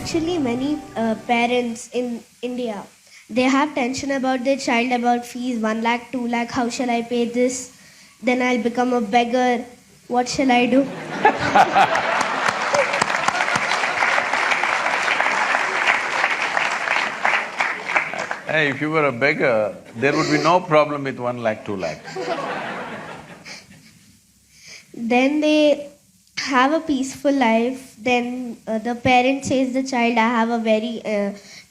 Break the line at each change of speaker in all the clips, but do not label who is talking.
Actually, many parents in India, they have tension about their child, about fees, 1 lakh, 2 lakh, how shall I pay this? Then I'll become a beggar. What shall I do?
Hey, if you were a beggar, there would be no problem with 1 lakh, 2 lakh.
Then they have a peaceful life. Then the parent says the child, I have a very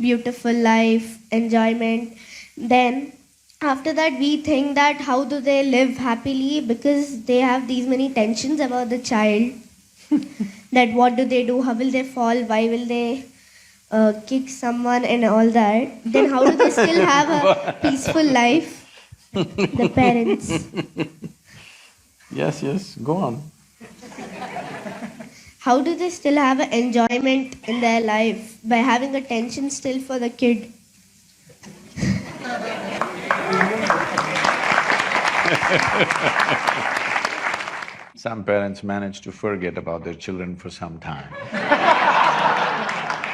beautiful life, enjoyment. Then after that we think that how do they live happily, because they have these many tensions about the child. That what do they do, how will they fall, why will they kick someone and all that. Then how do they still have a peaceful life, the parents?
Yes, go on.
How do they still have an enjoyment in their life by having a tension still for the kid?
Some parents manage to forget about their children for some time.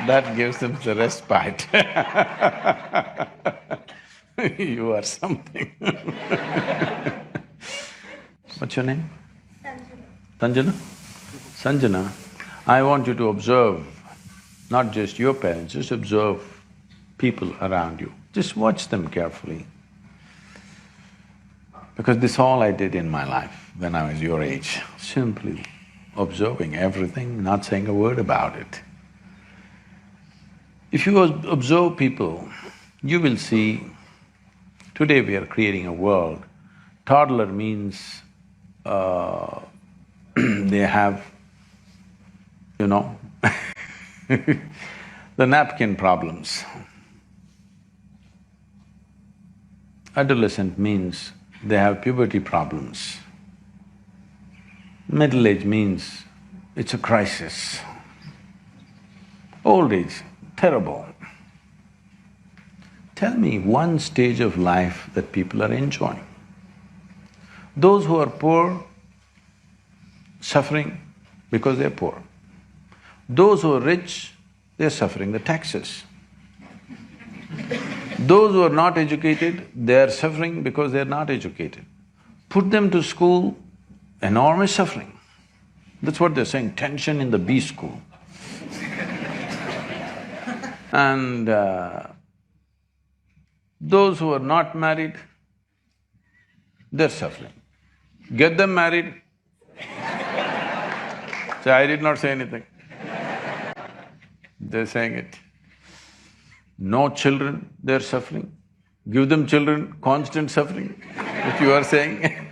That gives them the respite. You are something. What's your name? Sanjana. Sanjana, I want you to observe not just your parents, just observe people around you. Just watch them carefully. Because this all I did in my life when I was your age, simply observing everything, not saying a word about it. If you observe people, you will see, today we are creating a world. Toddler means they have, you know, the napkin problems. Adolescent means they have puberty problems. Middle age means it's a crisis. Old age, terrible. Tell me one stage of life that people are enjoying. Those who are poor, suffering because they're poor. Those who are rich, they're suffering the taxes. Those who are not educated, they're suffering because they're not educated. Put them to school, enormous suffering. That's what they're saying, tension in the B school. And those who are not married, they're suffering. Get them married. So I did not say anything. They're saying it. No children, they're suffering. Give them children, constant suffering, which you are saying.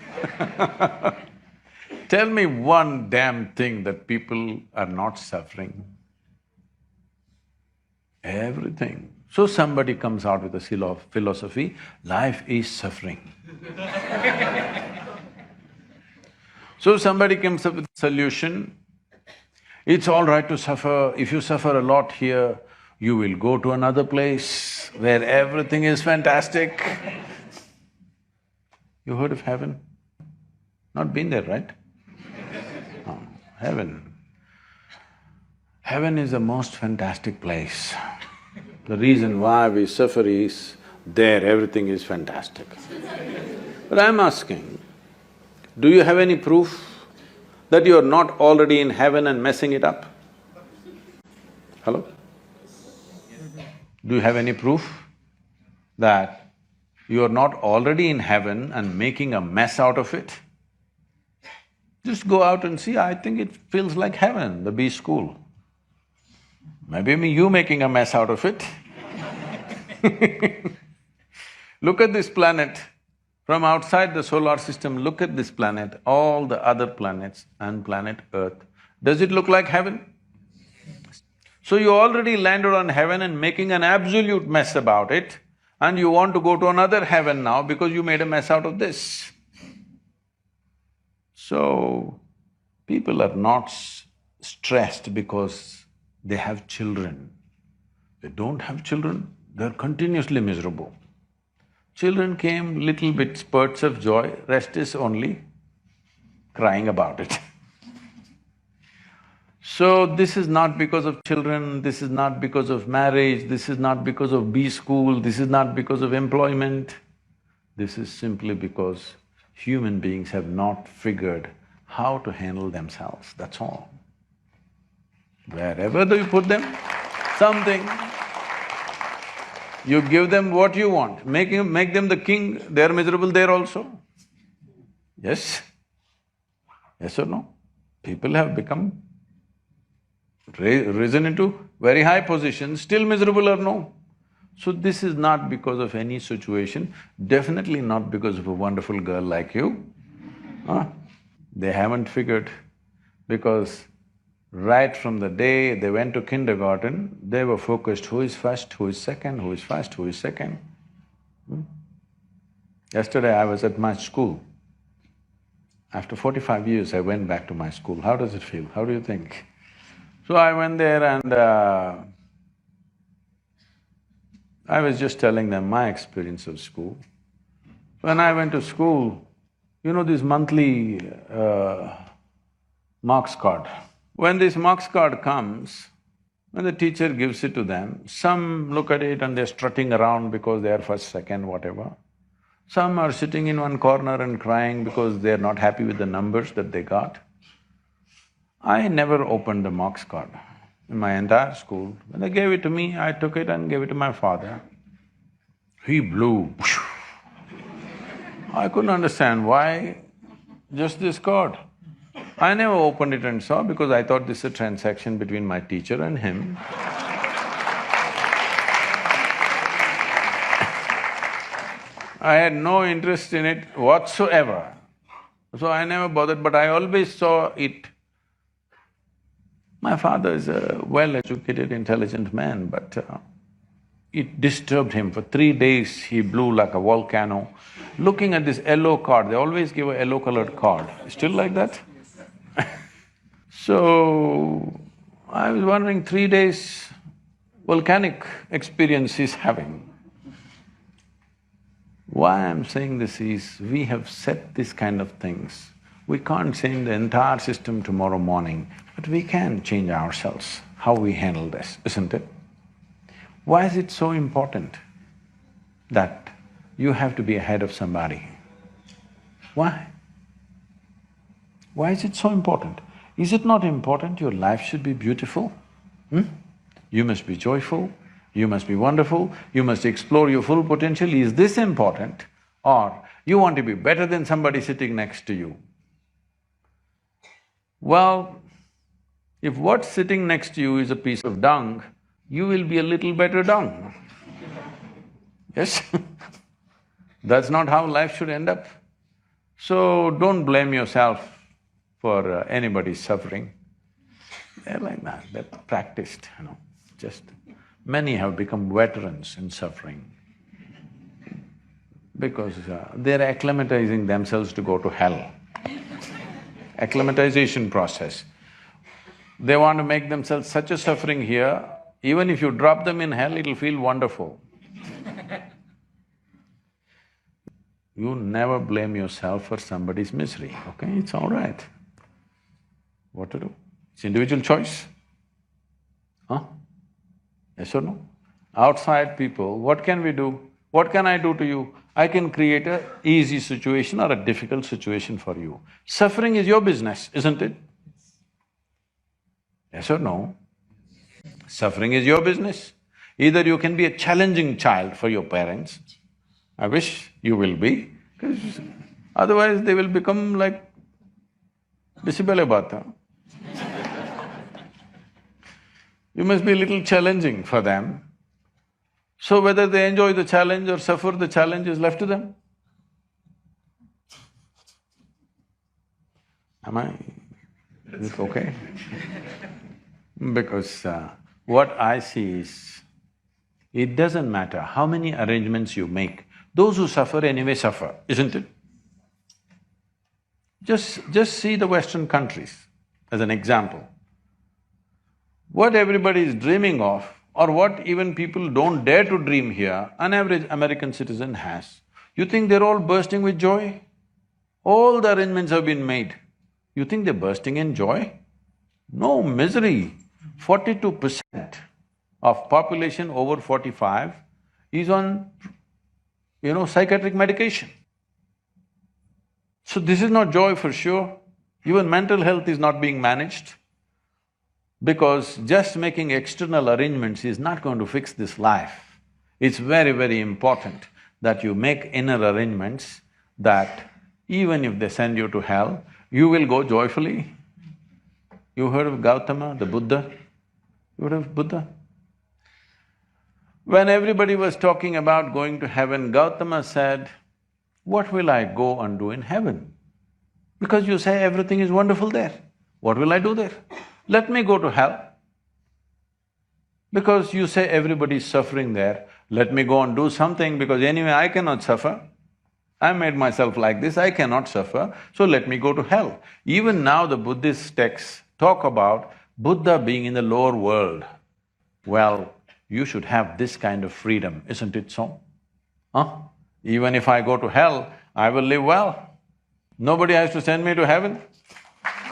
Tell me one damn thing that people are not suffering. Everything. So somebody comes out with a philosophy, life is suffering. So somebody comes up with a solution, it's all right to suffer. If you suffer a lot here, you will go to another place where everything is fantastic. You heard of heaven? Not been there, right? Oh, heaven. Heaven is the most fantastic place. The reason why we suffer is, there everything is fantastic. But I'm asking, do you have any proof that you are not already in heaven and messing it up? Hello? Do you have any proof that you are not already in heaven and making a mess out of it? Just go out and see, I think it feels like heaven, the B school. Maybe you making a mess out of it. Look at this planet. From outside the solar system, look at this planet, all the other planets and planet Earth. Does it look like heaven? So you already landed on heaven and making an absolute mess about it, and you want to go to another heaven now because you made a mess out of this. So, people are not stressed because they have children. They don't have children, they're continuously miserable. Children came, little bit spurts of joy, rest is only crying about it. So this is not because of children, this is not because of marriage, this is not because of B school, this is not because of employment. This is simply because human beings have not figured how to handle themselves, that's all. Wherever do you put them, something, you give them what you want, make them the king, they're miserable there also. Yes? Yes or no? People have become risen into very high positions, still miserable or no? So this is not because of any situation, definitely not because of a wonderful girl like you, huh? They haven't figured, because right from the day they went to kindergarten, they were focused who is first, who is second, who is first, who is second. Yesterday I was at my school. After 45 years I went back to my school. How does it feel? How do you think? So I went there and I was just telling them my experience of school. When I went to school, you know this monthly marks card. When this marks card comes, when the teacher gives it to them, some look at it and they're strutting around because they are first, second, whatever. Some are sitting in one corner and crying because they're not happy with the numbers that they got. I never opened the marks card in my entire school. When they gave it to me, I took it and gave it to my father. He blew. I couldn't understand why just this card. I never opened it and saw because I thought this is a transaction between my teacher and him. I had no interest in it whatsoever. So I never bothered, but I always saw it. My father is a well-educated, intelligent man, but it disturbed him. For 3 days he blew like a volcano. Looking at this yellow card, they always give a yellow-colored card. Still like that? So, I was wondering, 3 days volcanic experience he's having. Why I'm saying this is, we have set this kind of things. We can't change the entire system tomorrow morning, but we can change ourselves, how we handle this, isn't it? Why is it so important that you have to be ahead of somebody? Why? Why is it so important? Is it not important your life should be beautiful? You must be joyful, you must be wonderful, you must explore your full potential. Is this important? Or you want to be better than somebody sitting next to you? Well, if what's sitting next to you is a piece of dung, you will be a little better dung. Yes? That's not how life should end up. So don't blame yourself for anybody's suffering. They're like that, they're practiced, just… Many have become veterans in suffering because they're acclimatizing themselves to go to hell. Acclimatization process. They want to make themselves such a suffering here, even if you drop them in hell, it'll feel wonderful. You never blame yourself for somebody's misery, okay? It's all right. What to do? It's individual choice. Huh? Yes or no? Outside people, what can we do? What can I do to you? I can create a easy situation or a difficult situation for you. Suffering is your business, isn't it? Yes or no? Suffering is your business. Either you can be a challenging child for your parents, I wish you will be, because otherwise they will become like Bisibale Bata. You must be a little challenging for them. So whether they enjoy the challenge or suffer the challenge is left to them. Am I… is it okay? Because what I see is, it doesn't matter how many arrangements you make, those who suffer anyway suffer, isn't it? Just see the Western countries as an example. What everybody is dreaming of, or what even people don't dare to dream here, an average American citizen has. You think they're all bursting with joy? All the arrangements have been made. You think they're bursting in joy? No misery. 42% of population over 45 is on, psychiatric medication. So this is not joy for sure. Even mental health is not being managed, because just making external arrangements is not going to fix this life. It's very, very important that you make inner arrangements that even if they send you to hell, you will go joyfully. You heard of Gautama, the Buddha? You heard of Buddha? When everybody was talking about going to heaven, Gautama said, "What will I go and do in heaven? Because you say everything is wonderful there. What will I do there? Let me go to hell. Because you say everybody is suffering there, let me go and do something, because anyway I cannot suffer. I made myself like this, I cannot suffer, so let me go to hell." Even now the Buddhist texts talk about Buddha being in the lower world. Well, you should have this kind of freedom, isn't it so? Even if I go to hell, I will live well. Nobody has to send me to heaven.